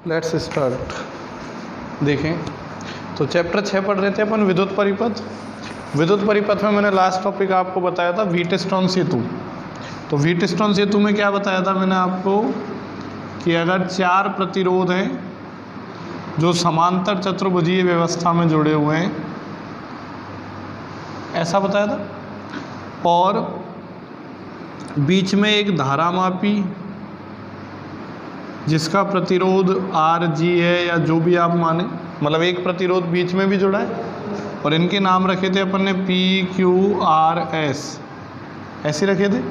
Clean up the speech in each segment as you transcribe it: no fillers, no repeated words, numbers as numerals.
Let's start. देखें तो chapter 6 पढ़ रहे थे अपन विद्युत परिपथ। विद्युत परिपथ में मैंने लास्ट टॉपिक आपको बताया था व्हीटस्टोन सेतु। तो व्हीटस्टोन सेतु में क्या बताया था मैंने आपको कि अगर 4 प्रतिरोध हैं जो समांतर चतुर्भुजीय व्यवस्था में जुड़े हुए हैं, ऐसा बताया था, और बीच में एक धारामापी जिसका प्रतिरोध RG है या जो भी आप माने, मतलब एक प्रतिरोध बीच में भी जुड़ा है, और इनके नाम रखे थे अपन ने PQRS, ऐसे रखे थे।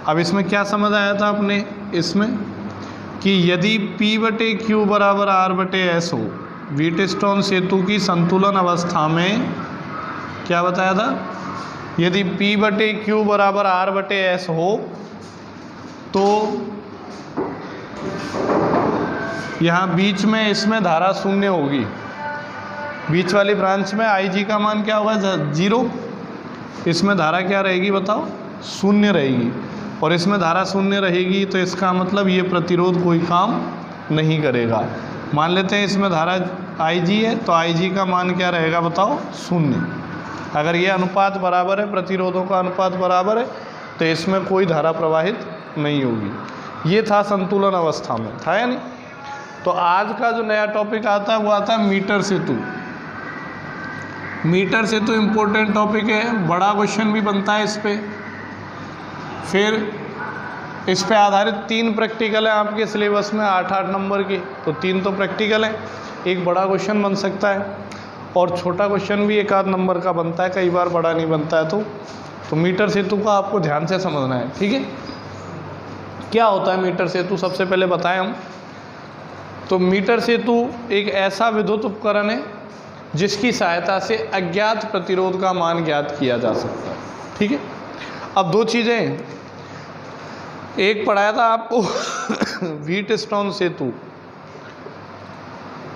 अब इसमें क्या समझ आया था अपने इसमें कि यदि P/Q बराबर R/S हो, व्हीटस्टोन सेतु की संतुलन अवस्था में क्या बताया था, यदि P/Q बराबर R/S हो तो यहाँ बीच में इसमें धारा शून्य होगी। बीच वाली ब्रांच में IG का मान क्या होगा, 0। इसमें धारा क्या रहेगी बताओ, शून्य रहेगी। और इसमें धारा शून्य रहेगी तो इसका मतलब ये प्रतिरोध कोई काम नहीं करेगा। मान लेते हैं इसमें धारा IG है तो IG का मान क्या रहेगा बताओ, शून्य। अगर ये अनुपात बराबर है, प्रतिरोधों का अनुपात बराबर है, तो इसमें कोई धारा प्रवाहित नहीं होगी। ये था संतुलन अवस्था में, था या नहीं। तो आज का जो नया टॉपिक आता है वो आता है मीटर सेतु। मीटर सेतु इम्पोर्टेंट टॉपिक है, बड़ा क्वेश्चन भी बनता है इस पे। फिर इस पे आधारित 3 प्रैक्टिकल है आपके सिलेबस में, 8-8 नंबर की। तो 3 तो प्रैक्टिकल है, एक बड़ा क्वेश्चन बन सकता है और छोटा क्वेश्चन भी 1-8 नंबर का बनता है, कई बार बड़ा नहीं बनता है। तो मीटर सेतु का आपको ध्यान से समझना है, ठीक है। क्या होता है मीटर सेतु, सबसे पहले बताएं हम। तो मीटर सेतु एक ऐसा विद्युत उपकरण है जिसकी सहायता से अज्ञात प्रतिरोध का मान ज्ञात किया जा सकता है, ठीक है। अब 2 चीज़ें, एक पढ़ाया था आपको व्हीटस्टोन सेतु,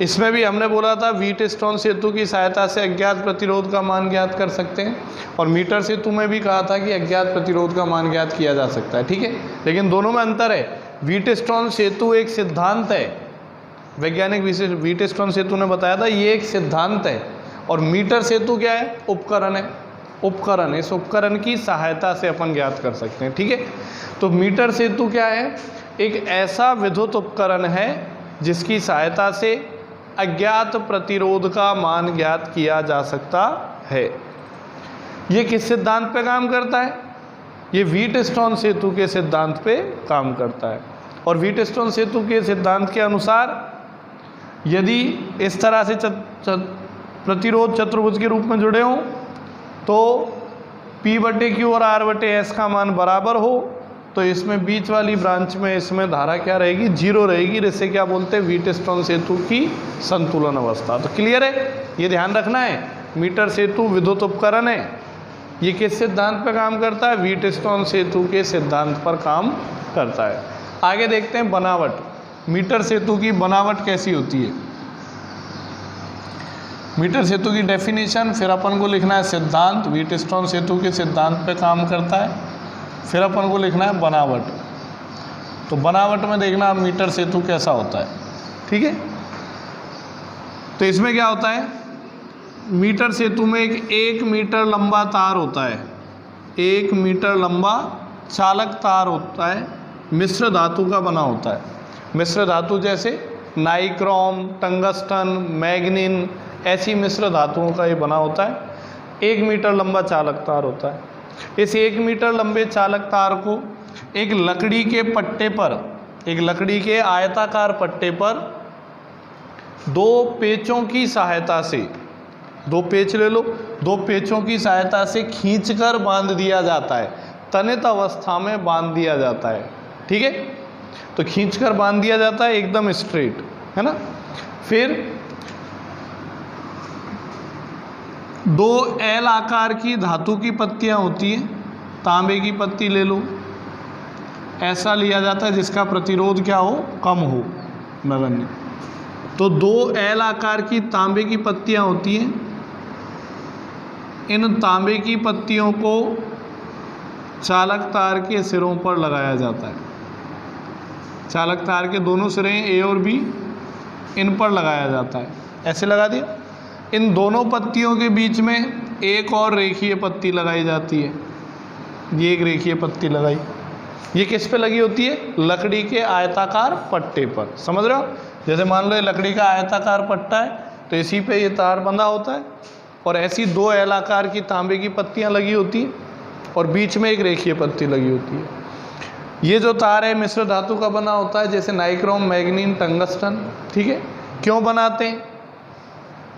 इसमें भी हमने बोला था व्हीटस्टोन सेतु की सहायता से अज्ञात प्रतिरोध का मान ज्ञात कर सकते हैं, और मीटर सेतु में भी कहा था कि अज्ञात प्रतिरोध का मान ज्ञात किया जा सकता है, ठीक है। लेकिन दोनों में अंतर है। व्हीटस्टोन सेतु एक सिद्धांत है, वैज्ञानिक विशेष व्हीटस्टोन सेतु ने बताया था ये एक सिद्धांत है, और मीटर सेतु क्या है, उपकरण है। उपकरण, इस उपकरण की सहायता से अपन ज्ञात कर सकते हैं, ठीक है। तो मीटर सेतु क्या है, एक ऐसा विद्युत उपकरण है जिसकी सहायता से अज्ञात प्रतिरोध का मान ज्ञात किया जा सकता है। ये किस सिद्धांत पे काम करता है, ये व्हीटस्टोन सेतु के सिद्धांत पे काम करता है। और व्हीटस्टोन सेतु के सिद्धांत के अनुसार यदि इस तरह से प्रतिरोध चतुर्भुज के रूप में जुड़े हों तो P/Q और R/S का मान बराबर हो, तो इसमें बीच वाली ब्रांच में इसमें धारा क्या रहेगी, 0 रहेगी। जिससे क्या बोलते हैं, व्हीटस्टोन सेतु की संतुलन अवस्था। तो क्लियर है, ये ध्यान रखना है। मीटर सेतु विद्युत उपकरण है, ये किस सिद्धांत पर काम करता है, व्हीटस्टोन सेतु के सिद्धांत पर काम करता है। आगे देखते हैं बनावट, मीटर सेतु की बनावट कैसी होती है। मीटर सेतु की डेफिनेशन, फिर अपन को लिखना है सिद्धांत, व्हीटस्टोन सेतु के सिद्धांत पे काम करता है, फिर अपन को लिखना है बनावट। तो बनावट में देखना मीटर सेतु कैसा होता है, ठीक है। तो इसमें क्या होता है, मीटर सेतु में एक 1 मीटर लंबा तार होता है, 1 मीटर लंबा चालक तार होता है, मिश्र धातु का बना होता है। मिश्र धातु जैसे नाइक्रोम, टंगस्टन, मैग्नीन, ऐसी मिश्र धातुओं का ये बना होता है। 1 मीटर लंबा चालक तार होता है। इस 1 मीटर लंबे चालक तार को एक लकड़ी के पट्टे पर, एक लकड़ी के आयताकार पट्टे पर 2 पेचों की सहायता से, 2 पेच ले लो, 2 पेचों की सहायता से खींचकर बांध दिया जाता है। तनित अवस्था में बांध दिया जाता है, ठीक है। तो खींचकर बांध दिया जाता है एकदम स्ट्रेट, है ना। फिर 2 L आकार की धातु की पत्तियां होती हैं, तांबे की पत्ती ले लो, ऐसा लिया जाता है जिसका प्रतिरोध क्या हो, कम हो, नगण्य। तो 2 L आकार की तांबे की पत्तियां होती हैं, इन तांबे की पत्तियों को चालक तार के सिरों पर लगाया जाता है। चालक तार के दोनों सिरे ए और बी, इन पर लगाया जाता है, ऐसे लगा दिया। इन दोनों पत्तियों के बीच में एक और रेखीय पत्ती लगाई जाती है, ये एक रेखीय पत्ती लगाई। ये किस पे लगी होती है? लकड़ी के आयताकार पट्टे पर, समझ रहे हो? जैसे मान लो ये लकड़ी का आयताकार पट्टा है तो इसी पे ये तार बंधा होता है, और ऐसी दो एल आकार की तांबे की पत्तियां लगी होती हैं और बीच में एक रेखीय पत्ती लगी होती है। ये जो तार है मिश्र धातु का बना होता है, जैसे नाइक्रोम, मैग्नीन, टंगस्टन। ठीक है, क्यों बनाते हैं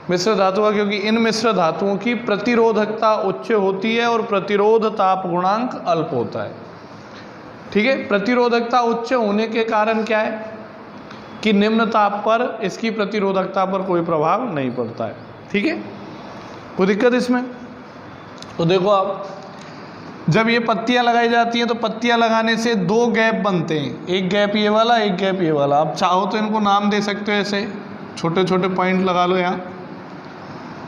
मिश्र धातु का? क्योंकि इन मिश्र धातुओं की प्रतिरोधकता उच्च होती है और प्रतिरोध ताप गुणांक अल्प होता है। ठीक है, प्रतिरोधकता उच्च होने के कारण क्या है कि निम्न ताप पर इसकी प्रतिरोधकता पर कोई प्रभाव नहीं पड़ता है। ठीक है, कोई दिक्कत इसमें? तो देखो आप, जब ये पत्तियां लगाई जाती हैं तो पत्तियां लगाने से दो गैप बनते हैं, एक गैप ये वाला, एक गैप ये वाला। आप चाहो तो इनको नाम दे सकते हो, ऐसे छोटे छोटे पॉइंट लगा लो यहाँ,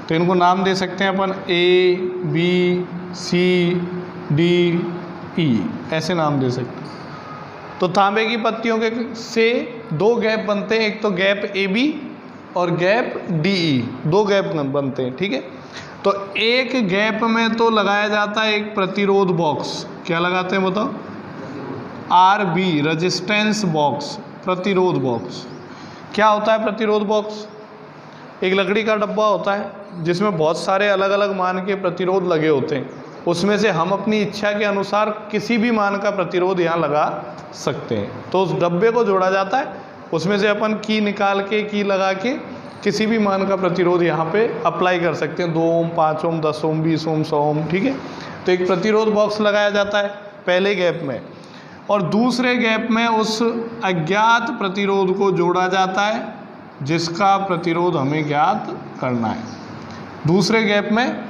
तो इनको नाम दे सकते हैं अपन ए, बी, सी, डी, ई, ऐसे नाम दे सकते हैं। तो तांबे की पत्तियों के से दो गैप बनते हैं, एक तो गैप ए बी और गैप डी ई, दो गैप बनते हैं। ठीक है, तो एक गैप में तो लगाया जाता है एक प्रतिरोध बॉक्स। क्या लगाते हैं बताओ? आर बी, रेजिस्टेंस बॉक्स, प्रतिरोध बॉक्स। क्या होता है प्रतिरोध बॉक्स? एक लकड़ी का डब्बा होता है जिसमें बहुत सारे अलग अलग मान के प्रतिरोध लगे होते हैं, उसमें से हम अपनी इच्छा के अनुसार किसी भी मान का प्रतिरोध यहाँ लगा सकते हैं। तो उस डब्बे को जोड़ा जाता है, उसमें से अपन की निकाल के, की लगा के किसी भी मान का प्रतिरोध यहाँ पे अप्लाई कर सकते हैं। 2 ओम, 5 ओम, 10 ओम, 20 ओम, 100 ओम। ठीक है, तो एक प्रतिरोध बॉक्स लगाया जाता है पहले गैप में, और दूसरे गैप में उस अज्ञात प्रतिरोध को जोड़ा जाता है जिसका प्रतिरोध हमें ज्ञात करना है। दूसरे गैप में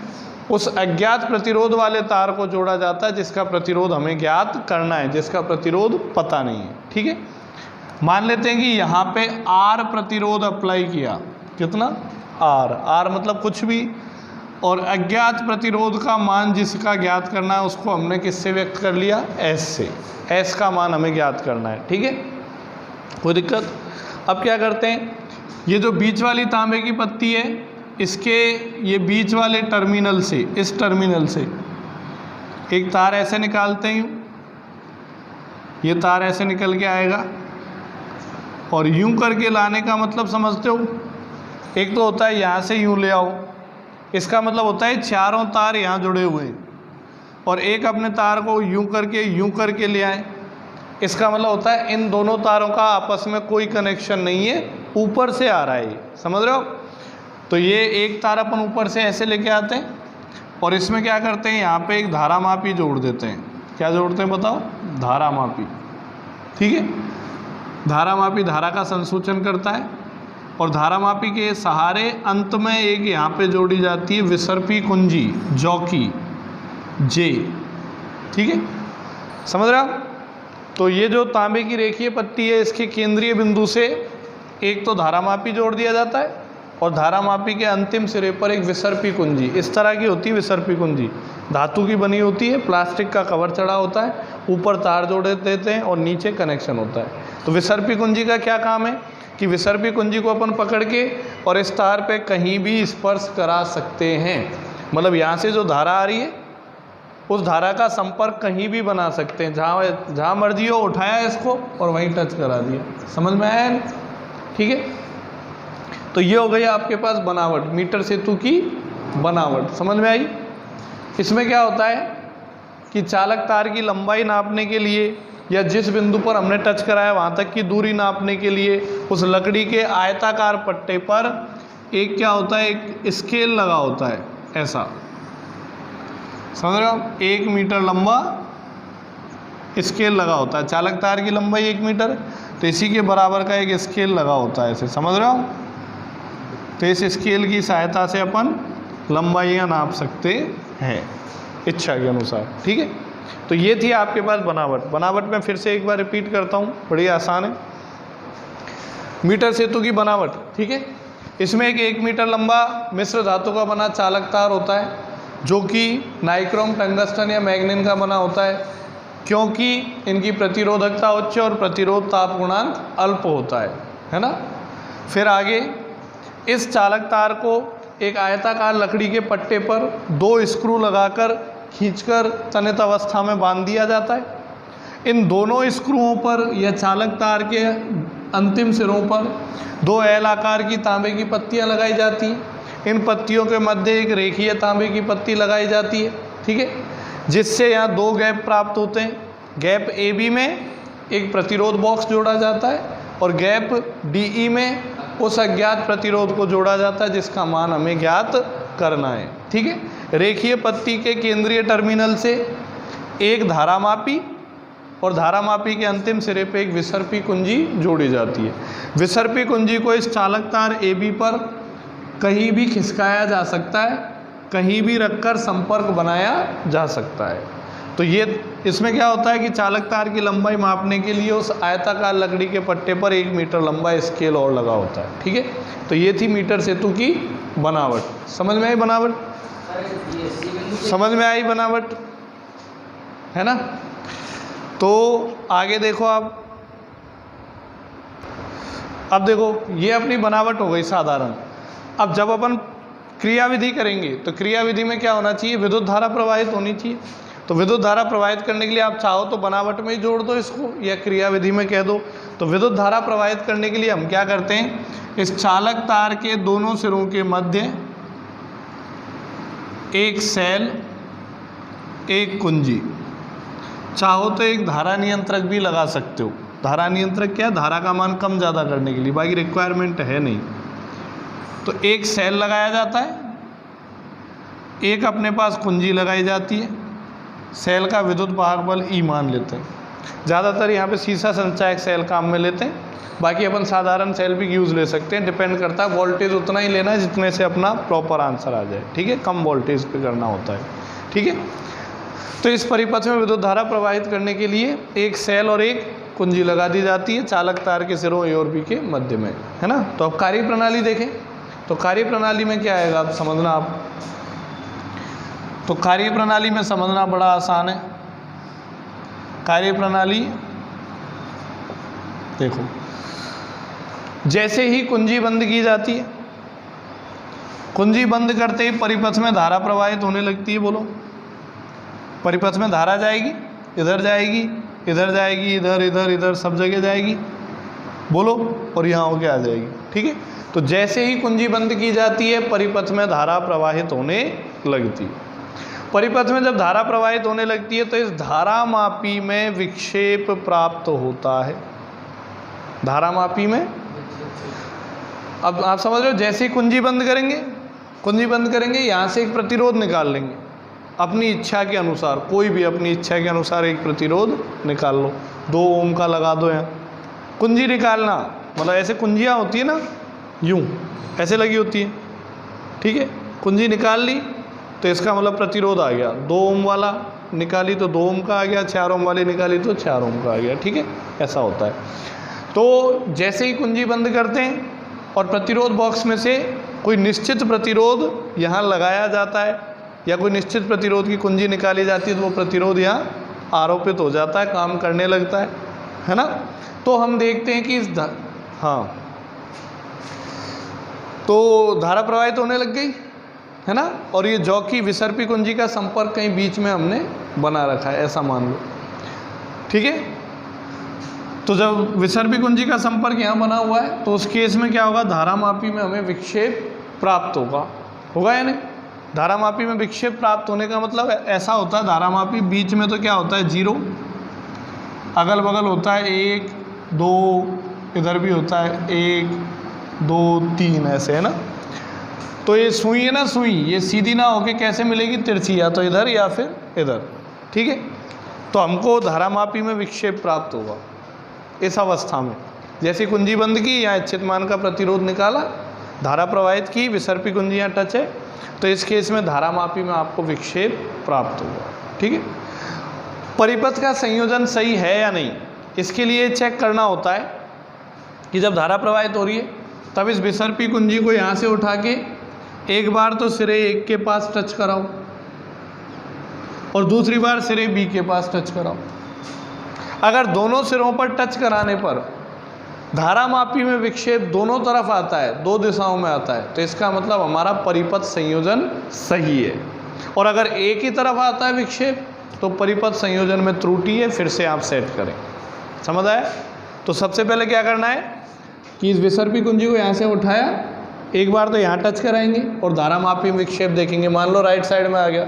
उस अज्ञात प्रतिरोध वाले तार को जोड़ा जाता है जिसका प्रतिरोध हमें ज्ञात करना है, जिसका प्रतिरोध पता नहीं है। ठीक है, मान लेते हैं कि यहाँ पे R प्रतिरोध अप्लाई किया, कितना? R मतलब कुछ भी, और अज्ञात प्रतिरोध का मान जिसका ज्ञात करना है उसको हमने किससे व्यक्त कर लिया? S से। S का मान हमें ज्ञात करना है। ठीक है, कोई दिक्कत? अब क्या करते हैं, ये जो बीच वाली तांबे की पत्ती है, इसके ये बीच वाले टर्मिनल से, इस टर्मिनल से एक तार ऐसे निकालते हैं, ये तार ऐसे निकल के आएगा, और यूं करके लाने का मतलब समझते हो? एक तो होता है यहाँ से यूं ले आओ, इसका मतलब होता है चारों तार यहाँ जुड़े हुए हैं, और एक अपने तार को यूं करके ले आए, इसका मतलब होता है इन दोनों तारों का आपस में कोई कनेक्शन नहीं है, ऊपर से आ रहा है ये, समझ रहे हो? तो ये एक तार अपन ऊपर से ऐसे लेके आते हैं, और इसमें क्या करते हैं, यहाँ पे एक धारामापी जोड़ देते हैं। क्या जोड़ते हैं बताओ? धारामापी। ठीक है, धारामापी धारा का संसूचन करता है, और धारामापी के सहारे अंत में एक यहाँ पे जोड़ी जाती है विसर्पी कुंजी, जॉकी, जे। ठीक है, समझ रहे हो? तो ये जो तांबे की रेखीय पट्टी है, इसके केंद्रीय बिंदु से एक तो धारामापी जोड़ दिया जाता है, और धारामापी के अंतिम सिरे पर एक विसर्पी कुंजी, इस तरह की होती है विसर्पी कुंजी, धातु की बनी होती है, प्लास्टिक का कवर चढ़ा होता है, ऊपर तार जोड़े देते हैं और नीचे कनेक्शन होता है। तो विसर्पी कुंजी का क्या काम है कि विसर्पी कुंजी को अपन पकड़ के और इस तार पे कहीं भी स्पर्श करा सकते हैं, मतलब यहाँ से जो धारा आ रही है उस धारा का संपर्क कहीं भी बना सकते हैं, जहाँ मर्जी हो उठाया इसको और वहीं टच करा दिया। समझ में आया? ठीक है, तो ये हो गई आपके पास बनावट, मीटर सेतु की बनावट। समझ में आई? इसमें क्या होता है कि चालक तार की लंबाई नापने के लिए या जिस बिंदु पर हमने टच कराया वहाँ तक की दूरी नापने के लिए उस लकड़ी के आयताकार पट्टे पर एक क्या होता है, एक स्केल लगा होता है, ऐसा, समझ रहे हो? 1 मीटर लंबा स्केल लगा होता है। चालक तार की लंबाई 1 मीटर, तो इसी के बराबर का एक स्केल लगा होता है, ऐसे, समझ रहे हो? तो इस स्केल की सहायता से अपन लंबाइयाँ नाप सकते हैं इच्छा के अनुसार। ठीक है, तो ये थी आपके पास बनावट। बनावट में फिर से एक बार रिपीट करता हूँ, बड़ी आसान है। मीटर सेतु की बनावट, ठीक है, इसमें एक 1 मीटर लंबा मिश्र धातु का बना चालक तार होता है जो कि नाइक्रोम, टंगस्टन या मैग्नीन का बना होता है, क्योंकि इनकी प्रतिरोधकता उच्च और प्रतिरोध ताप गुणांक अल्प होता है ना। फिर आगे इस चालक तार को एक आयताकार लकड़ी के पट्टे पर 2 स्क्रू लगाकर खींचकर तनित अवस्था में बांध दिया जाता है। इन दोनों स्क्रूओं पर या चालक तार के अंतिम सिरों पर 2 एल आकार की तांबे की पत्तियां लगाई जाती हैं। इन पत्तियों के मध्य एक रेखीय तांबे की पत्ती लगाई जाती है, ठीक है, जिससे यहाँ 2 गैप प्राप्त होते हैं। गैप ए बी में एक प्रतिरोध बॉक्स जोड़ा जाता है और गैप डी ई में उस अज्ञात प्रतिरोध को जोड़ा जाता है जिसका मान हमें ज्ञात करना है, ठीक है। रेखीय पत्ती के केंद्रीय टर्मिनल से एक धारामापी और धारामापी के अंतिम सिरे पे एक विसर्पी कुंजी जोड़ी जाती है। विसर्पी कुंजी को इस चालक तार ए बी पर कहीं भी खिसकाया जा सकता है, कहीं भी रखकर संपर्क बनाया जा सकता है। तो ये इसमें क्या होता है कि चालक तार की लंबाई मापने के लिए उस आयताकार लकड़ी के पट्टे पर 1 मीटर लंबा स्केल और लगा होता है, ठीक है। तो ये थी मीटर सेतु की बनावट। समझ में आई बनावट? समझ में आई बनावट, है ना। तो आगे देखो आप, अब देखो ये अपनी बनावट हो गई साधारण। अब जब अपन क्रियाविधि करेंगे तो क्रियाविधि में क्या होना चाहिए? विद्युत धारा प्रवाहित होनी चाहिए। तो विद्युत धारा प्रवाहित करने के लिए आप चाहो तो बनावट में ही जोड़ दो इसको, या क्रियाविधि में कह दो। तो विद्युत धारा प्रवाहित करने के लिए हम क्या करते हैं, इस चालक तार के दोनों सिरों के मध्य एक सेल, एक कुंजी, चाहो तो एक धारा नियंत्रक भी लगा सकते हो। धारा नियंत्रक क्या है? धारा का मान कम ज़्यादा करने के लिए, बाकी रिक्वायरमेंट है नहीं। तो एक सेल लगाया जाता है, एक अपने पास कुंजी लगाई जाती है। सेल का विद्युत वाहक बल ई मान लेते हैं। ज़्यादातर यहाँ पे सीसा संचायक सेल काम में लेते हैं, बाकी अपन साधारण सेल भी यूज़ ले सकते हैं। डिपेंड करता है, वोल्टेज उतना ही लेना है जितने से अपना प्रॉपर आंसर आ जाए, ठीक है। कम वोल्टेज पे करना होता है, ठीक है। तो इस परिपथ में विद्युत धारा प्रवाहित करने के लिए एक सेल और एक कुंजी लगा दी जाती है चालक तार के सिरों ए और बी के मध्य में, है ना। तो अब कार्य प्रणाली देखें। तो कार्य प्रणाली में क्या आएगा, आप समझना। आप तो कार्य प्रणाली में समझना बड़ा आसान है। कार्य प्रणाली देखो, जैसे ही कुंजी बंद की जाती है, कुंजी बंद करते ही परिपथ में धारा प्रवाहित होने लगती है। बोलो, परिपथ में धारा जाएगी, इधर जाएगी, इधर जाएगी, इधर इधर इधर सब जगह जाएगी। बोलो, और यहाँ होके आ जाएगी, ठीक है। तो जैसे ही कुंजी बंद की जाती है परिपथ में धारा प्रवाहित होने लगती है। परिपथ में जब धारा प्रवाहित होने लगती है तो इस धारामापी में विक्षेप प्राप्त होता है। धारामापी में, अब आप समझ रहे हो, जैसे ही कुंजी बंद करेंगे यहाँ से एक प्रतिरोध निकाल लेंगे अपनी इच्छा के अनुसार। कोई भी अपनी इच्छा के अनुसार एक प्रतिरोध निकाल लो। 2 ओम का लगा दो यहाँ। कुंजी निकालना मतलब ऐसे कुंजियाँ होती है ना, यूं ऐसे लगी होती है, ठीक है। कुंजी निकाल ली तो इसका मतलब प्रतिरोध आ गया। 2 ओम वाला निकाली तो 2 ओम का आ गया, 4 ओम वाली निकाली तो 4 ओम का आ गया, ठीक है। ऐसा होता है। तो जैसे ही कुंजी बंद करते हैं और प्रतिरोध बॉक्स में से कोई निश्चित प्रतिरोध यहाँ लगाया जाता है या कोई निश्चित प्रतिरोध की कुंजी निकाली जाती है तो वो प्रतिरोध यहाँ आरोपित हो जाता है, काम करने लगता है ना। तो हम देखते हैं कि इस हाँ, तो धारा प्रवाहित होने लग गई, है ना। और ये जौ की विसर्पी कुंजी का संपर्क कहीं बीच में हमने बना रखा है, ऐसा मान लो, ठीक है। तो जब विसर्पी कुंजी का संपर्क यहाँ बना हुआ है तो उस केस में क्या होगा, धारामापी में हमें विक्षेप प्राप्त होगा या नहीं। धारामापी में विक्षेप प्राप्त होने का मतलब ऐसा होता है, धारामापी बीच में तो क्या होता है 0, अगल बगल होता है 1 2, इधर भी होता है 1 2 3, ऐसे, है ना। तो ये सुई है ना, सुई ये सीधी ना होके कैसे मिलेगी, तिरछी, या तो इधर या फिर इधर, ठीक है। तो हमको धारामापी में विक्षेप प्राप्त होगा इस अवस्था में। जैसे कुंजी बंद की, यहाँ इच्छित मान का प्रतिरोध निकाला, धारा प्रवाहित की, विसर्पी कुंजी यहाँ टच है, तो इस केस में धारामापी में आपको विक्षेप प्राप्त होगा, ठीक है। परिपथ का संयोजन सही है या नहीं, इसके लिए चेक करना होता है कि जब धारा प्रवाहित हो रही है तब इस विसर्पी कुंजी को यहाँ से उठा के एक बार तो सिरे 1 के पास टच कराओ और दूसरी बार सिरे B के पास टच कराओ। अगर दोनों सिरों पर टच कराने पर धारामापी में विक्षेप दोनों तरफ आता है, दो दिशाओं में आता है, तो इसका मतलब हमारा परिपथ संयोजन सही है। और अगर एक ही तरफ आता है विक्षेप तो परिपथ संयोजन में त्रुटि है। फिर से आप सेट करें, समझ आया? तो सबसे पहले क्या करना है कि इस विसर्पी कुंजी को यहाँ से उठाया, एक बार तो यहाँ टच कराएंगे और धारामापी विक्षेप देखेंगे। मान लो राइट साइड में आ गया,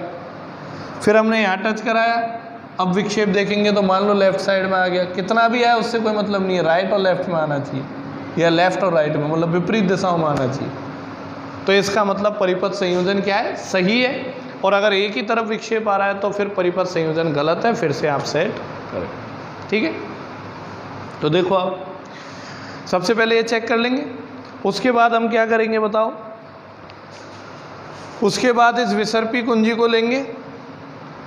फिर हमने यहाँ टच कराया, अब विक्षेप देखेंगे तो मान लो लेफ्ट साइड में आ गया। कितना भी आए उससे कोई मतलब नहीं है, राइट और लेफ्ट में आना चाहिए या लेफ्ट और राइट में, मतलब विपरीत दिशाओं में आना चाहिए। तो इसका मतलब परिपथ संयोजन क्या है, सही है। और अगर एक ही तरफ विक्षेप आ रहा है तो फिर परिपथ संयोजन गलत है। फिर से आप सेट करें, ठीक है? तो देखो आप सबसे पहले ये चेक कर लेंगे, उसके बाद हम क्या करेंगे बताओ। उसके बाद इस विसर्पी कुंजी को लेंगे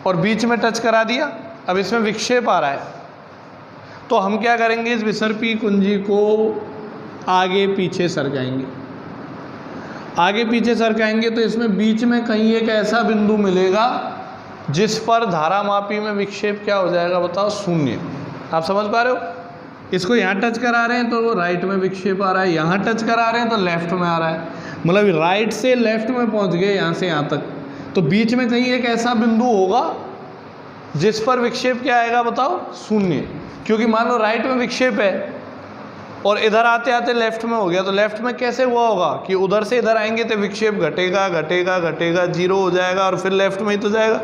और बीच में टच करा दिया। अब इसमें विक्षेप आ रहा है तो हम क्या करेंगे, इस विसर्पी कुंजी को आगे पीछे सरकाएंगे। आगे पीछे सरकाएंगे तो इसमें बीच में कहीं एक ऐसा बिंदु मिलेगा जिस पर धारामापी में विक्षेप क्या हो जाएगा बताओ, शून्य। आप समझ पा रहे हो? इसको यहाँ टच करा रहे हैं तो राइट में विक्षेप आ रहा है, यहाँ टच करा रहे हैं तो लेफ्ट में आ रहा है, मतलब राइट से लेफ्ट में पहुँच गए यहाँ से यहाँ तक। तो बीच में कहीं एक ऐसा बिंदु होगा जिस पर विक्षेप क्या आएगा बताओ, शून्य। क्योंकि मान लो राइट में विक्षेप है और इधर आते आते लेफ्ट में हो गया, तो लेफ्ट में कैसे हुआ होगा कि उधर से इधर आएंगे तो विक्षेप घटेगा घटेगा घटेगा, जीरो हो जाएगा और फिर लेफ्ट में ही तो जाएगा,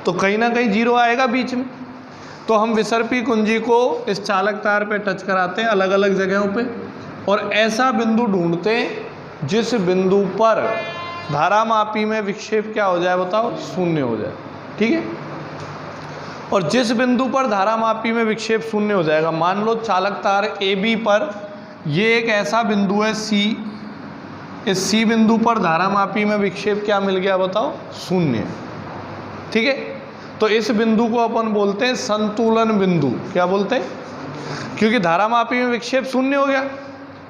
तो कहीं ना कहीं जीरो आएगा बीच में। तो हम विसर्पी कुंजी को इस चालक तार पे टच कराते हैं अलग अलग जगहों पे और ऐसा बिंदु ढूंढते हैं जिस बिंदु पर धारामापी में विक्षेप क्या हो जाए बताओ, शून्य हो जाए, ठीक है? और जिस बिंदु पर धारामापी में विक्षेप शून्य हो जाएगा, मान लो चालक तार AB पर ये एक ऐसा बिंदु है C, इस C बिंदु पर धारामापी में विक्षेप क्या मिल गया बताओ, शून्य, ठीक है? तो इस बिंदु को अपन बोलते हैं संतुलन बिंदु। क्या बोलते हैं? क्योंकि धारामापी में विक्षेप शून्य हो गया,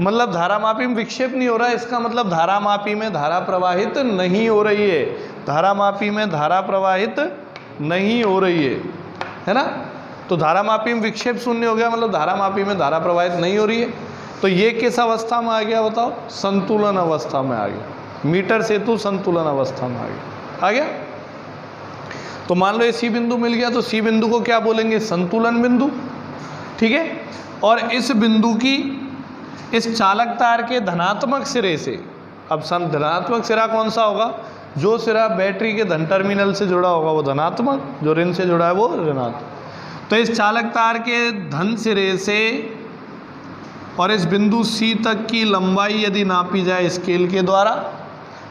मतलब धारामापी में विक्षेप नहीं हो रहा है, इसका मतलब धारामापी में धारा प्रवाहित नहीं हो रही है। धारामापी में धारा प्रवाहित नहीं हो रही है ना? तो धारामापी में विक्षेप शून्य हो गया, मतलब धारामापी में धारा प्रवाहित नहीं हो रही है। तो ये किस अवस्था में आ गया बताओ, संतुलन अवस्था में आ गया। मीटर सेतु संतुलन अवस्था में आ गया। तो मान लो ये सी बिंदु मिल गया, तो सी बिंदु को क्या बोलेंगे, संतुलन बिंदु, ठीक है? और इस बिंदु की इस चालक तार के धनात्मक सिरे से, अब धनात्मक सिरा कौन सा होगा, जो सिरा बैटरी के धन टर्मिनल से जुड़ा होगा वो धनात्मक, जो ऋण से जुड़ा है वो ऋणात्मक। तो इस चालक तार के धन सिरे से और इस बिंदु सी तक की लंबाई यदि नापी जाए स्केल के द्वारा,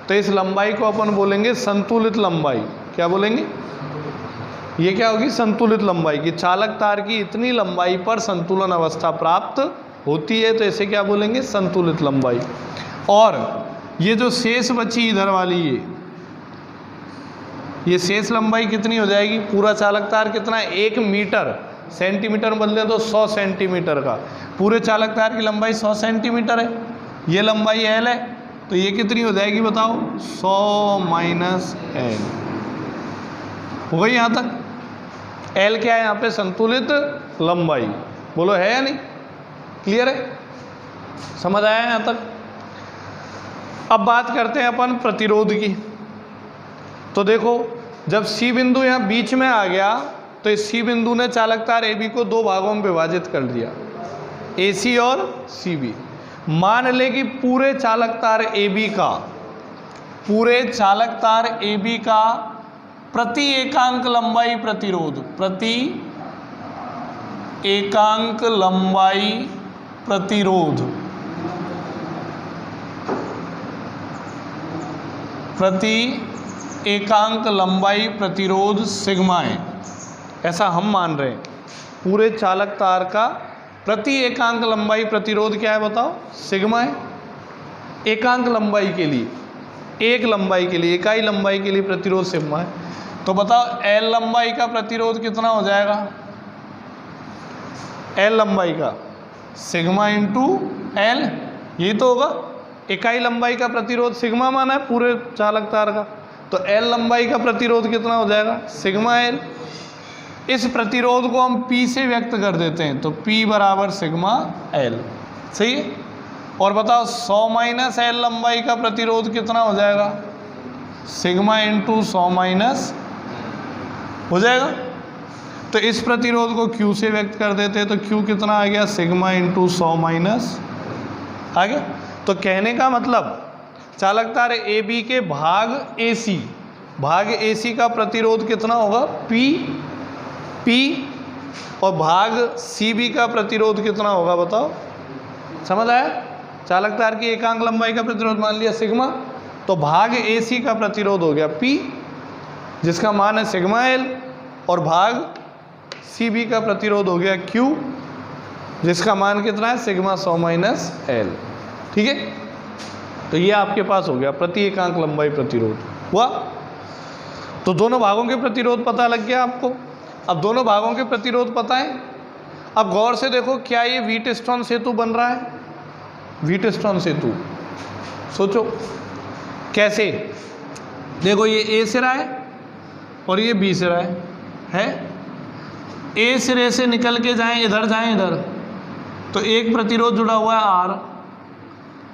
तो इस लंबाई को अपन बोलेंगे संतुलित लंबाई। क्या बोलेंगे? ये क्या होगी, संतुलित लंबाई की। चालक तार की इतनी लंबाई पर संतुलन अवस्था प्राप्त होती है, तो इसे क्या बोलेंगे, संतुलित लंबाई। और ये जो शेष बची इधर वाली, ये शेष लंबाई कितनी हो जाएगी, पूरा चालक तार कितना है, 1 मीटर, सेंटीमीटर बदले तो 100 सेंटीमीटर का, पूरे चालक तार की लंबाई 100 सेंटीमीटर है। ये लंबाई L है, तो ये कितनी हो जाएगी बताओ, 100 माइनस L हो गई यहाँ तक। L क्या है यहाँ पे, संतुलित लंबाई। बोलो है या नहीं, क्लियर है, समझ आया यहाँ तक? अब बात करते हैं अपन प्रतिरोध की। तो देखो, जब C बिंदु यहाँ बीच में आ गया तो इस C बिंदु ने चालक तार AB को 2 भागों में विभाजित कर दिया, AC और CB। मान ले कि पूरे चालक तार AB का प्रति एकांक लंबाई प्रतिरोध, प्रति एकांक लंबाई प्रतिरोध, प्रति एकांक लंबाई प्रतिरोध सिग्मा है, ऐसा हम मान रहे हैं। पूरे चालक तार का प्रति एकांक लंबाई प्रतिरोध क्या है बताओ, सिग्मा है। एकांक लंबाई के लिए, एक लंबाई के लिए, इकाई लंबाई के लिए प्रतिरोध सिग्मा है। तो बताओ L लंबाई का प्रतिरोध कितना हो जाएगा, L लंबाई का सिग्मा इंटू L, यही तो होगा। इकाई लंबाई का प्रतिरोध सिग्मा माना है पूरे चालक तार का, तो L लंबाई का प्रतिरोध कितना हो जाएगा, सिग्मा L। इस प्रतिरोध को हम P से व्यक्त कर देते हैं, तो P बराबर सिग्मा L। सही है। और बताओ 100 माइनस एल लंबाई का प्रतिरोध कितना हो जाएगा, सिग्मा इंटू 100 माइनस हो जाएगा। तो इस प्रतिरोध को Q से व्यक्त कर देते हैं, तो Q कितना आ गया, सिग्मा इंटू 100 माइनस आ गया। तो कहने का मतलब चालकता ए बी के भाग ए सी का प्रतिरोध कितना होगा, P और भाग सी बी का प्रतिरोध कितना होगा बताओ, समझ आया। चालकता की एकांक लंबाई का प्रतिरोध मान लिया सिग्मा, तो भाग ए सी का प्रतिरोध हो गया P जिसका मान है सिग्मा एल, और भाग सी बी का प्रतिरोध हो गया Q जिसका मान कितना है, सिग्मा 100 माइनस एल। ठीक है, तो ये आपके पास हो गया प्रति एकांक लंबाई प्रतिरोध हुआ। तो दोनों भागों के प्रतिरोध पता लग गया आपको। अब दोनों भागों के प्रतिरोध पता है। अब गौर से देखो, क्या ये व्हीटस्टोन सेतु बन रहा है, व्हीटस्टोन सेतु, सोचो कैसे। देखो ये ए सिरा है और ये बी सिरा है। ए सिरे से निकल के जाएं इधर, तो एक प्रतिरोध जुड़ा हुआ है आर,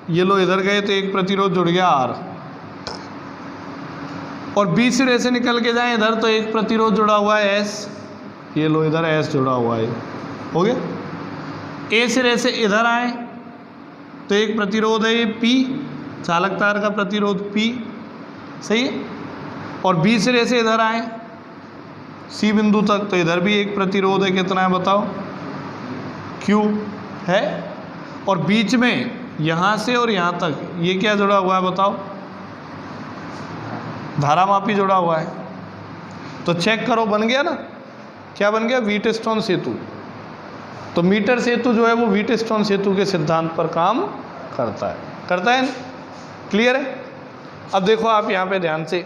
ये लो इधर गए तो एक प्रतिरोध जुड़ गया आर, और बी सिरे से निकल के जाएं इधर तो एक प्रतिरोध जुड़ा हुआ है एस, ये लो इधर एस जुड़ा हुआ है, हो गया। ए सिरे से इधर आए तो एक प्रतिरोध है ये पी, चालक तार का प्रतिरोध पी, सही है। और बी सिरे से इधर आए सी बिंदु तक तो इधर भी एक प्रतिरोध है, कितना है बताओ, क्यू है। और बीच में यहाँ से और यहाँ तक ये क्या जुड़ा हुआ है बताओ, धारामापी जुड़ा हुआ है। तो चेक करो, बन गया ना, क्या बन गया, व्हीटस्टोन सेतु। तो मीटर सेतु जो है वो व्हीटस्टोन सेतु के सिद्धांत पर काम करता है। क्लियर है। अब देखो आप यहाँ पे ध्यान से,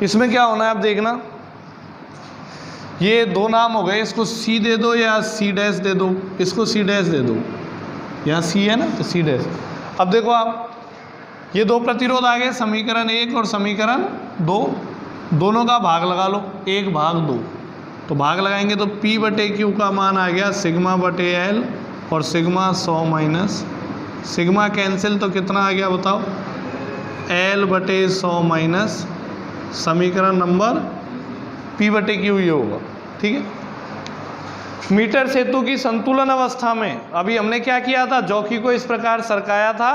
इसमें क्या होना है आप देखना, ये दो नाम हो गए, इसको सी दे दो या सी डैश दे दो, इसको सी डैश दे दो, यहाँ सी है ना तो सी डैश। अब देखो आप, ये दो प्रतिरोध आ गए, समीकरण 1 और समीकरण 2, दोनों का भाग लगा लो, 1 भाग 2, तो भाग लगाएंगे तो P बटे Q का मान आ गया सिग्मा बटे L, और सिग्मा 100 माइनस सिग्मा कैंसिल तो कितना आ गया बताओ, L बटे 100 माइनस समीकरण नंबर P बटे Q ये होगा। ठीक है। मीटर सेतु की संतुलन अवस्था में अभी हमने क्या किया था, जॉकी को इस प्रकार सरकाया था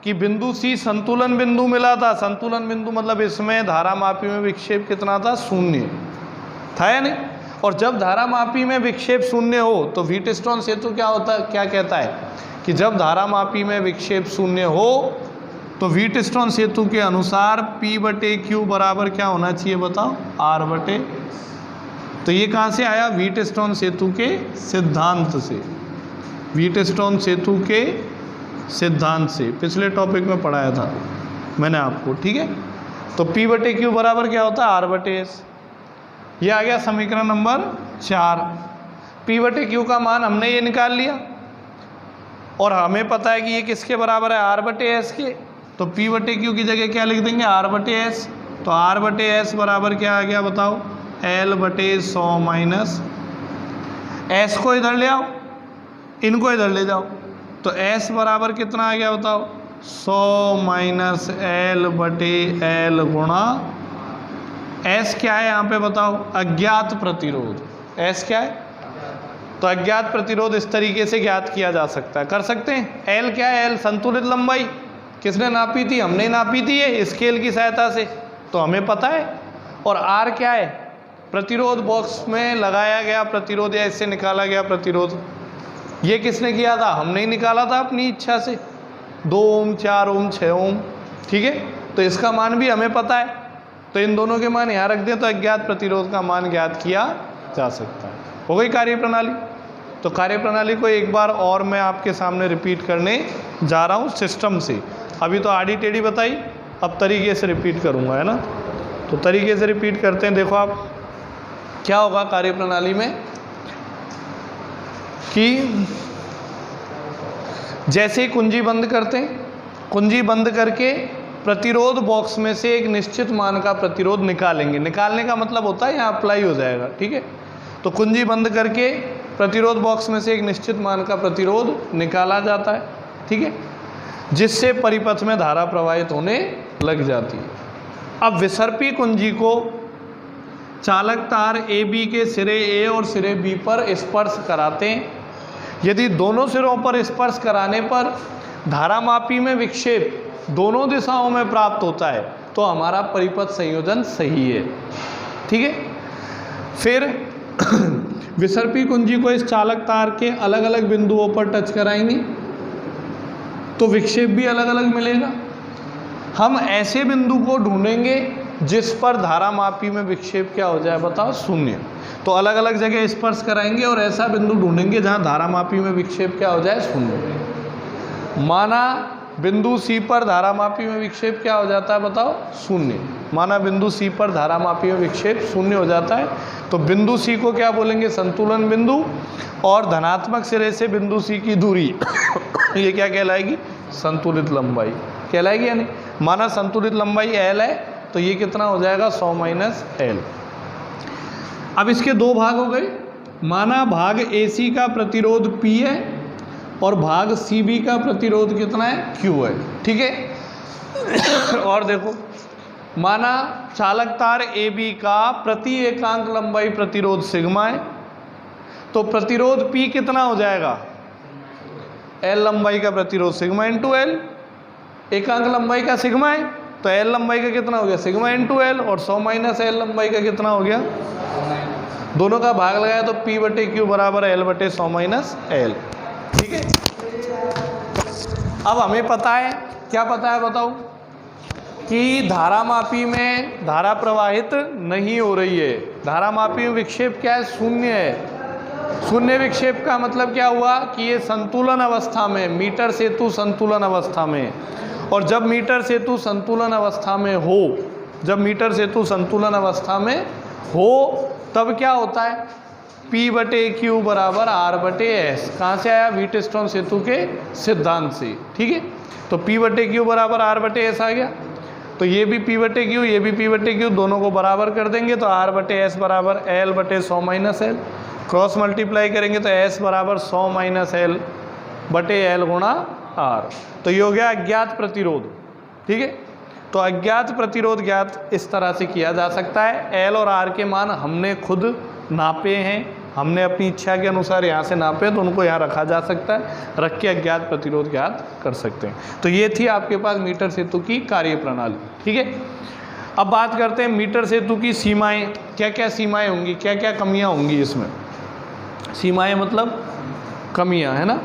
कि बिंदु C संतुलन बिंदु मिला था। संतुलन बिंदु मतलब इसमें धारामापी में विक्षेप कितना था, 0 था या नहीं। और जब धारामापी में विक्षेप 0 हो तो व्हीटस्टोन सेतु क्या कहता है कि जब धारामापी में विक्षेप 0 हो तो व्हीटस्टोन सेतु के अनुसार P बटे Q बराबर क्या होना चाहिए बताओ, R बटे। तो ये कहाँ से आया, व्हीटस्टोन सेतु के सिद्धांत से, व्हीटस्टोन सेतु के सिद्धांत से पिछले टॉपिक में पढ़ाया था मैंने आपको। ठीक है। तो P बटे Q बराबर क्या होता है, R बटे S। ये आ गया समीकरण नंबर 4। P बटे Q का मान हमने ये निकाल लिया और हमें पता है कि ये किसके बराबर है, R बटे S के। तो P बटे Q की जगह क्या लिख देंगे, R बटे S। तो R बटे S बराबर क्या आ गया बताओ, L बटे 100 माइनस S को इधर ले आओ, इनको इधर ले जाओ, तो S बराबर कितना आ गया बताओ, 100 माइनस L बटे L गुणा S क्या है यहाँ पे बताओ, अज्ञात प्रतिरोध। S क्या है, तो अज्ञात प्रतिरोध इस तरीके से ज्ञात किया जा सकता है, कर सकते हैं। L क्या है, L संतुलित लंबाई, किसने नापी थी, हमने नापी थी ये स्केल की सहायता से, तो हमें पता है। और R क्या है, प्रतिरोध बॉक्स में लगाया गया प्रतिरोध या इससे निकाला गया प्रतिरोध। ये किसने किया था, हमने ही निकाला था अपनी इच्छा से, 2 ओम 4 ओम 6 ओम। ठीक है। तो इसका मान भी हमें पता है, तो इन दोनों के मान यहाँ रख दें तो अज्ञात प्रतिरोध का मान ज्ञात किया जा सकता है। हो गई कार्यप्रणाली। तो कार्यप्रणाली को एक बार और मैं आपके सामने रिपीट करने जा रहा हूँ सिस्टम से। अभी तो आड़ी टेढ़ी बताई, अब तरीके से रिपीट करूँगा, है ना। तो तरीके से रिपीट करते हैं। देखो आप क्या होगा कार्यप्रणाली में कि जैसे कुंजी बंद करते हैं, कुंजी बंद करके प्रतिरोध बॉक्स में से एक निश्चित मान का प्रतिरोध निकालेंगे। निकालने का मतलब होता है यहाँ अप्लाई हो जाएगा। ठीक है। तो कुंजी बंद करके प्रतिरोध बॉक्स में से एक निश्चित मान का प्रतिरोध निकाला जाता है, ठीक है, जिससे परिपथ में धारा प्रवाहित होने लग जाती है। अब विसर्पी कुंजी को चालक तार ए बी के सिरे ए और सिरे बी पर स्पर्श कराते हैं। यदि दोनों सिरों पर स्पर्श कराने पर धारामापी में विक्षेप दोनों दिशाओं में प्राप्त होता है तो हमारा परिपथ संयोजन सही है, ठीक है। फिर विसर्पी कुंजी को इस चालक तार के अलग अलग बिंदुओं पर टच कराएंगे तो विक्षेप भी अलग अलग मिलेगा। हम ऐसे बिंदु को ढूंढेंगे जिस पर धारामापी में विक्षेप क्या हो जाए बताओ, शून्य। तो अलग अलग जगह स्पर्श कराएंगे और ऐसा बिंदु ढूंढेंगे जहां धारामापी में विक्षेप क्या हो जाए, शून्य। माना बिंदु सी पर धारामापी में विक्षेप क्या हो जाता है बताओ, शून्य। माना बिंदु सी पर धारामापी में विक्षेप शून्य हो जाता है तो बिंदु सी को क्या बोलेंगे, संतुलन बिंदु। और धनात्मक सिरे से बिंदु सी की दूरी ये क्या कहलाएगी, संतुलित लंबाई कहलाएगी या नहीं। माना संतुलित लंबाई L है तो ये कितना हो जाएगा, 100 माइनस L। अब इसके दो भाग हो गए। माना भाग AC का प्रतिरोध P है और भाग CB का प्रतिरोध कितना है, Q है, ठीक है। और देखो माना चालक तार AB का प्रति एकांक लंबाई प्रतिरोध सिग्मा है तो प्रतिरोध P कितना हो जाएगा, L लंबाई का प्रतिरोध सिग्मा इंटू L। एकांक लंबाई का सिग्मा है तो L लंबाई का कितना हो गया, सिग्मा इंटू L। और 100 माइनस L लंबाई का कितना हो गया, दोनों का भाग लगाया तो P बटे Q बराबर L बटे 100 माइनस L, ठीक है। अब हमें पता है, क्या पता है बताओ, कि धारामापी में धारा प्रवाहित नहीं हो रही है। धारामापी में विक्षेप क्या है, शून्य है। शून्य विक्षेप का मतलब क्या हुआ कि ये संतुलन अवस्था में, मीटर सेतु संतुलन अवस्था में। और जब मीटर सेतु संतुलन अवस्था में हो, जब मीटर सेतु संतुलन अवस्था में हो तब क्या होता है, P बटे Q बराबर R बटे S। कहाँ से आया, व्हीटस्टोन सेतु के सिद्धांत से, ठीक है। तो P बटे Q बराबर R बटे S आ गया। तो ये भी P बटे Q, ये भी P बटे Q, दोनों को बराबर कर देंगे तो R बटे S बराबर L बटे 100 माइनस L। क्रॉस मल्टीप्लाई करेंगे तो S बराबर 100 माइनस L बटे L गुणा R। तो ये हो गया अज्ञात प्रतिरोध, ठीक है। तो अज्ञात प्रतिरोध ज्ञात इस तरह से किया जा सकता है। L और R के मान हमने खुद नापे हैं, हमने अपनी इच्छा के अनुसार यहाँ से नापे तो उनको यहाँ रखा जा सकता है, रख के अज्ञात प्रतिरोध ज्ञात कर सकते हैं। तो ये थी आपके पास मीटर सेतु की कार्य प्रणाली, ठीक है। अब बात करते हैं मीटर सेतु की सीमाएं, क्या क्या सीमाएं होंगी, क्या क्या कमियां होंगी इसमें। सीमाएं मतलब कमियां, है ना।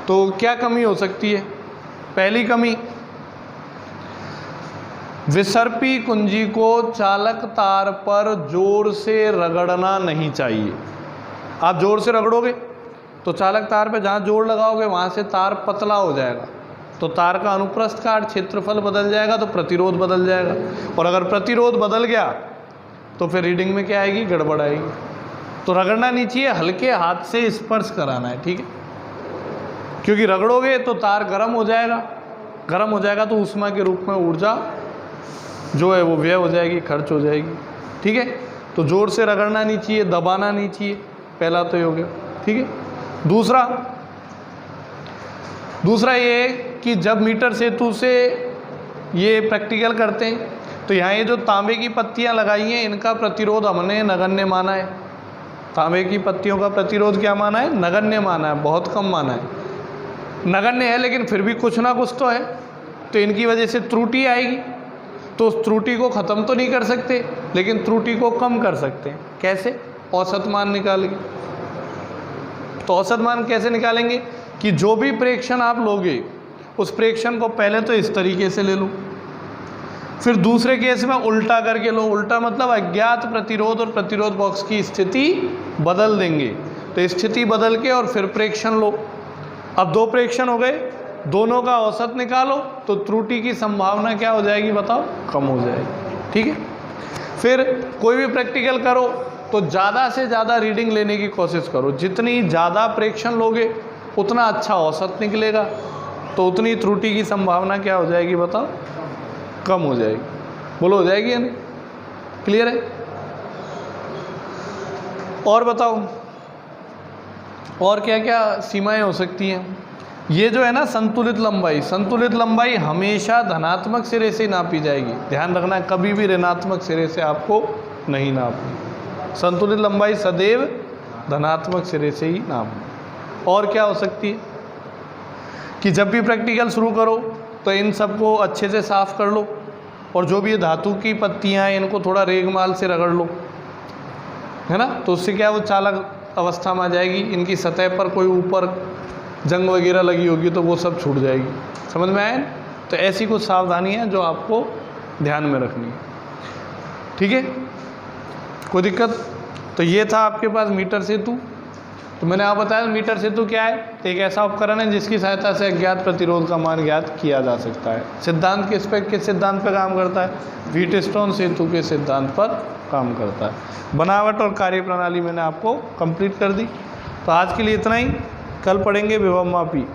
तो क्या कमी हो सकती है, पहली कमी, विसर्पी कुंजी को चालक तार पर जोर से रगड़ना नहीं चाहिए। आप जोर से रगड़ोगे तो चालक तार पे जहाँ जोर लगाओगे वहाँ से तार पतला हो जाएगा, तो तार का अनुप्रस्थ काट क्षेत्रफल बदल जाएगा तो प्रतिरोध बदल जाएगा। और अगर प्रतिरोध बदल गया तो फिर रीडिंग में क्या आएगी, गड़बड़ आएगी। तो रगड़ना नहीं चाहिए, हल्के हाथ से स्पर्श कराना है, ठीक है। क्योंकि रगड़ोगे तो तार गर्म हो जाएगा, गर्म हो जाएगा तो ऊष्मा के रूप में ऊर्जा जो है वो व्यय हो जाएगी, खर्च हो जाएगी, ठीक है। तो जोर से रगड़ना नहीं चाहिए, दबाना नहीं चाहिए, पहला तो ये हो गया, ठीक है। दूसरा ये कि जब मीटर सेतु से ये प्रैक्टिकल करते हैं तो यहाँ ये जो तांबे की पत्तियाँ लगाई हैं इनका प्रतिरोध हमने नगण्य माना है। तांबे की पत्तियों का प्रतिरोध क्या माना है, नगण्य माना है, बहुत कम माना है। नगण्य है लेकिन फिर भी कुछ ना कुछ तो है, तो इनकी वजह से त्रुटि आएगी। तो उस त्रुटि को ख़त्म तो नहीं कर सकते लेकिन त्रुटि को कम कर सकते हैं। कैसे, औसत मान निकालेंगे। तो औसत मान कैसे निकालेंगे कि जो भी प्रेक्षण आप लोगे उस प्रेक्षण को पहले तो इस तरीके से ले लो, फिर दूसरे केस में उल्टा करके लो। उल्टा मतलब अज्ञात प्रतिरोध और प्रतिरोध बॉक्स की स्थिति बदल देंगे। तो स्थिति बदल के और फिर प्रेक्षण लो। अब दो प्रेक्षण हो गए, दोनों का औसत निकालो तो त्रुटि की संभावना क्या हो जाएगी बताओ, कम हो जाएगी, ठीक है। फिर कोई भी प्रैक्टिकल करो तो ज़्यादा से ज़्यादा रीडिंग लेने की कोशिश करो। जितनी ज़्यादा प्रेक्षण लोगे उतना अच्छा औसत निकलेगा, तो उतनी त्रुटि की संभावना क्या हो जाएगी बताओ, कम हो जाएगी। बोलो हो जाएगी या नहीं, क्लियर है। और बताओ और क्या क्या सीमाएं हो सकती हैं? ये जो है ना संतुलित लंबाई हमेशा धनात्मक सिरे से नापी जाएगी। ध्यान रखना, कभी भी ऋणात्मक सिरे से आपको नहीं नापनी। संतुलित लंबाई सदैव धनात्मक सिरे से ही नापनी। और क्या हो सकती है कि जब भी प्रैक्टिकल शुरू करो तो इन सबको अच्छे से साफ कर लो, और जो भी ये धातु की पत्तियां हैं इनको थोड़ा रेगमाल से रगड़ लो, है ना। तो उससे क्या वो चालक अवस्था में आ जाएगी। इनकी सतह पर कोई ऊपर जंग वगैरह लगी होगी तो वो सब छूट जाएगी। समझ में आए? तो ऐसी कुछ सावधानी है जो आपको ध्यान में रखनी है, ठीक है। कोई दिक्कत? तो ये था आपके पास मीटर सेतु। तो मैंने आप बताया मीटर सेतु क्या है? तो एक ऐसा उपकरण है जिसकी सहायता से अज्ञात प्रतिरोध का मान ज्ञात किया जा सकता है। सिद्धांत किस सिद्धांत पर काम करता है? व्हीटस्टोन सेतु के सिद्धांत पर काम करता है। बनावट और कार्यप्रणाली मैंने आपको कंप्लीट कर दी। तो आज के लिए इतना ही। कल पढ़ेंगे विभव मापी।